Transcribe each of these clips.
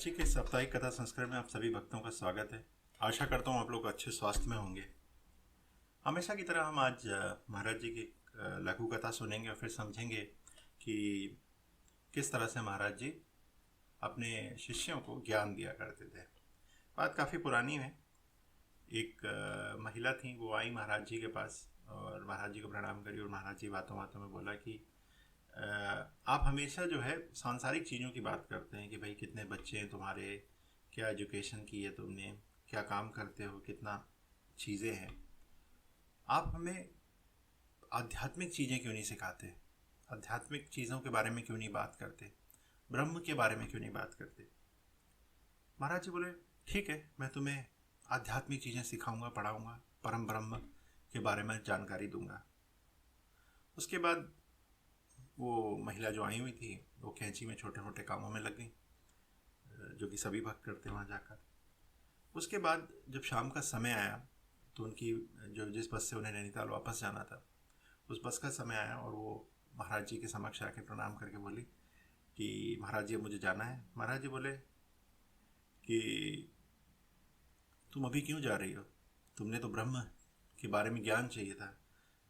जी के साप्ताहिक कथा संस्करण में आप सभी भक्तों का स्वागत है। आशा करता हूँ आप लोग अच्छे स्वास्थ्य में होंगे। हमेशा की तरह हम आज महाराज जी की लघु कथा सुनेंगे और फिर समझेंगे कि किस तरह से महाराज जी अपने शिष्यों को ज्ञान दिया करते थे। बात काफ़ी पुरानी है। एक महिला थी, वो आई महाराज जी के पास और महाराज जी को प्रणाम करी और महाराज जी बातों बातों में बोला कि आप हमेशा जो है सांसारिक चीज़ों की बात करते हैं कि भाई कितने बच्चे हैं तुम्हारे, क्या एजुकेशन की है तुमने, क्या काम करते हो, कितना चीज़ें हैं। आप हमें आध्यात्मिक चीज़ें क्यों नहीं सिखाते, आध्यात्मिक चीज़ों के बारे में क्यों नहीं बात करते, ब्रह्म के बारे में क्यों नहीं बात करते। महाराज जी बोले ठीक है, मैं तुम्हें आध्यात्मिक चीज़ें सिखाऊंगा, पढ़ाऊंगा, परम ब्रह्म के बारे में जानकारी दूंगा। उसके बाद वो महिला जो आई हुई थी वो कैंची में छोटे छोटे कामों में लग गई, जो कि सभी भक्त करते हैं वहाँ जाकर। उसके बाद जब शाम का समय आया तो उनकी जो जिस बस से उन्हें नैनीताल वापस जाना था, उस बस का समय आया और वो महाराज जी के समक्ष आके प्रणाम करके बोली कि महाराज जी अब मुझे जाना है। महाराज जी बोले कि तुम अभी क्यों जा रही हो, तुमने तो ब्रह्म के बारे में ज्ञान चाहिए था।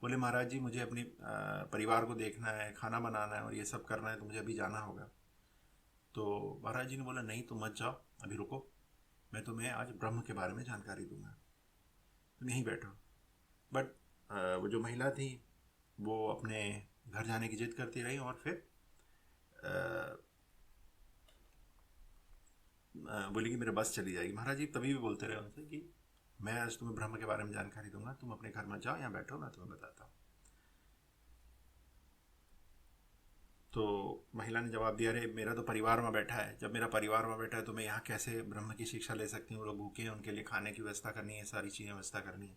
बोले महाराज जी मुझे अपनी परिवार को देखना है, खाना बनाना है और ये सब करना है, तो मुझे अभी जाना होगा। तो महाराज जी ने बोला नहीं तुम मत जाओ, अभी रुको, मैं तुम्हें आज ब्रह्म के बारे में जानकारी दूंगा, तुम यहीं बैठो। बट वो जो महिला थी वो अपने घर जाने की जिद करती रही और फिर बोली कि मेरे बस चली जाएगी। महाराज जी तभी भी बोलते रहे उनसे कि मैं आज तुम्हें ब्रह्म के बारे में जानकारी दूंगा, तुम अपने घर मत जाओ, यहाँ बैठो, मैं तुम्हें बताता हूँ। तो महिला ने जवाब दिया, अरे मेरा तो परिवार में बैठा है, जब मेरा परिवार में बैठा है तो मैं यहाँ कैसे ब्रह्म की शिक्षा ले सकती हूँ, वो लोग भूखे हैं, उनके लिए खाने की व्यवस्था करनी है, सारी चीज़ें व्यवस्था करनी है।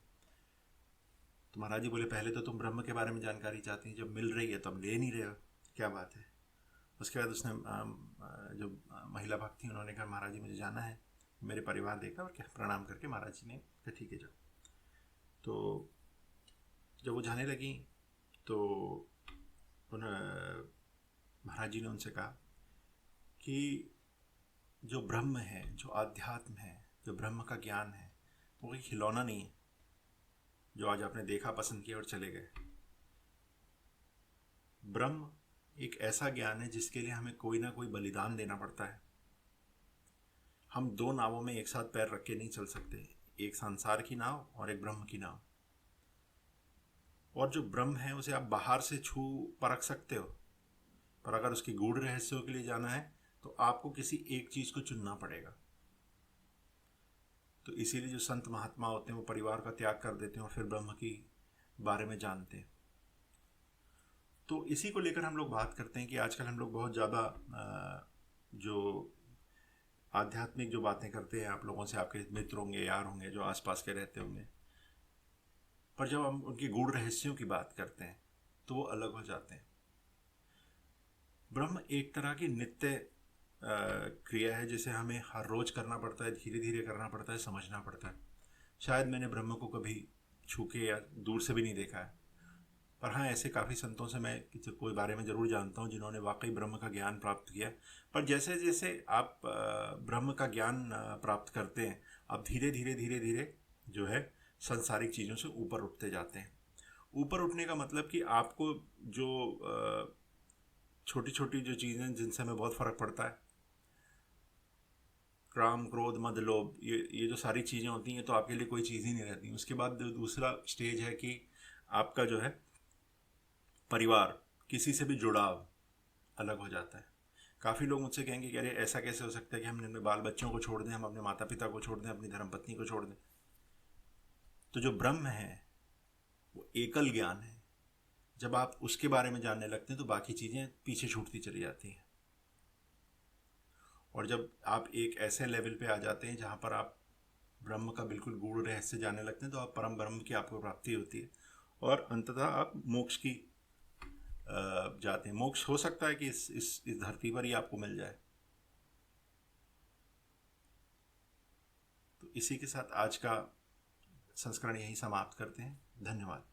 तो महाराज जी बोले पहले तो तुम ब्रह्म के बारे में जानकारी चाहती हैं, जब मिल रही है तो हम ले नहीं रहे हो, क्या बात है। उसके बाद उसने जो महिला भक्त थी उन्होंने कहा महाराज जी मुझे जाना है, मेरे परिवार देखा और क्या प्रणाम करके महाराज जी ने कहा ठीक है जाओ। तो जब वो जाने लगी तो महाराज जी ने उनसे कहा कि जो ब्रह्म है, जो आध्यात्म है, जो ब्रह्म का ज्ञान है, वो कोई खिलौना नहीं है जो आज आपने देखा, पसंद किया और चले गए। ब्रह्म एक ऐसा ज्ञान है जिसके लिए हमें कोई ना कोई बलिदान देना पड़ता है। हम दो नावों में एक साथ पैर रख के नहीं चल सकते, एक संसार की नाव और एक ब्रह्म की नाव। और जो ब्रह्म है उसे आप बाहर से छू परख सकते हो, पर अगर उसकी गूढ़ रहस्यों के लिए जाना है तो आपको किसी एक चीज को चुनना पड़ेगा। तो इसीलिए जो संत महात्मा होते हैं वो परिवार का त्याग कर देते हैं और फिर ब्रह्म की बारे में जानते हैं। तो इसी को लेकर हम लोग बात करते हैं कि आजकल हम लोग बहुत ज़्यादा जो आध्यात्मिक जो बातें करते हैं, आप लोगों से आपके मित्र होंगे, यार होंगे जो आसपास के रहते होंगे, पर जब हम उनकी गूढ़ रहस्यों की बात करते हैं तो वो अलग हो जाते हैं। ब्रह्म एक तरह की नित्य क्रिया है जिसे हमें हर रोज करना पड़ता है, धीरे धीरे करना पड़ता है, समझना पड़ता है। शायद मैंने ब्रह्म को कभी छू के या दूर से भी नहीं देखा है, पर हाँ ऐसे काफ़ी संतों से मैं कोई बारे में ज़रूर जानता हूँ जिन्होंने वाकई ब्रह्म का ज्ञान प्राप्त किया। पर जैसे जैसे आप ब्रह्म का ज्ञान प्राप्त करते हैं, आप धीरे धीरे धीरे धीरे जो है संसारिक चीज़ों से ऊपर उठते जाते हैं। ऊपर उठने का मतलब कि आपको जो छोटी छोटी जो चीज़ें जिनसे हमें बहुत फ़र्क पड़ता है, काम, क्रोध, मद, लोभ, ये जो सारी चीज़ें होती हैं तो आपके लिए कोई चीज़ ही नहीं रहती। उसके बाद दूसरा स्टेज है कि आपका जो है परिवार, किसी से भी जुड़ाव अलग हो जाता है। काफ़ी लोग मुझसे कहेंगे कि अरे ऐसा कैसे हो सकता है कि हम अपने बाल बच्चों को छोड़ दें, हम अपने माता पिता को छोड़ दें, अपनी धर्मपत्नी को छोड़ दें। तो जो ब्रह्म है वो एकल ज्ञान है। जब आप उसके बारे में जानने लगते हैं तो बाकी चीज़ें पीछे छूटती चली जाती हैं। और जब आप एक ऐसे लेवल पे आ जाते हैं जहाँ पर आप ब्रह्म का बिल्कुल गूढ़ रहस्य जानने लगते हैं तो आप परम ब्रह्म की आपको प्राप्ति होती है और अंततः आप मोक्ष की जाते हैं। मोक्ष हो सकता है कि इस धरती पर ही आपको मिल जाए। तो इसी के साथ आज का संस्करण यहीं समाप्त करते हैं। धन्यवाद।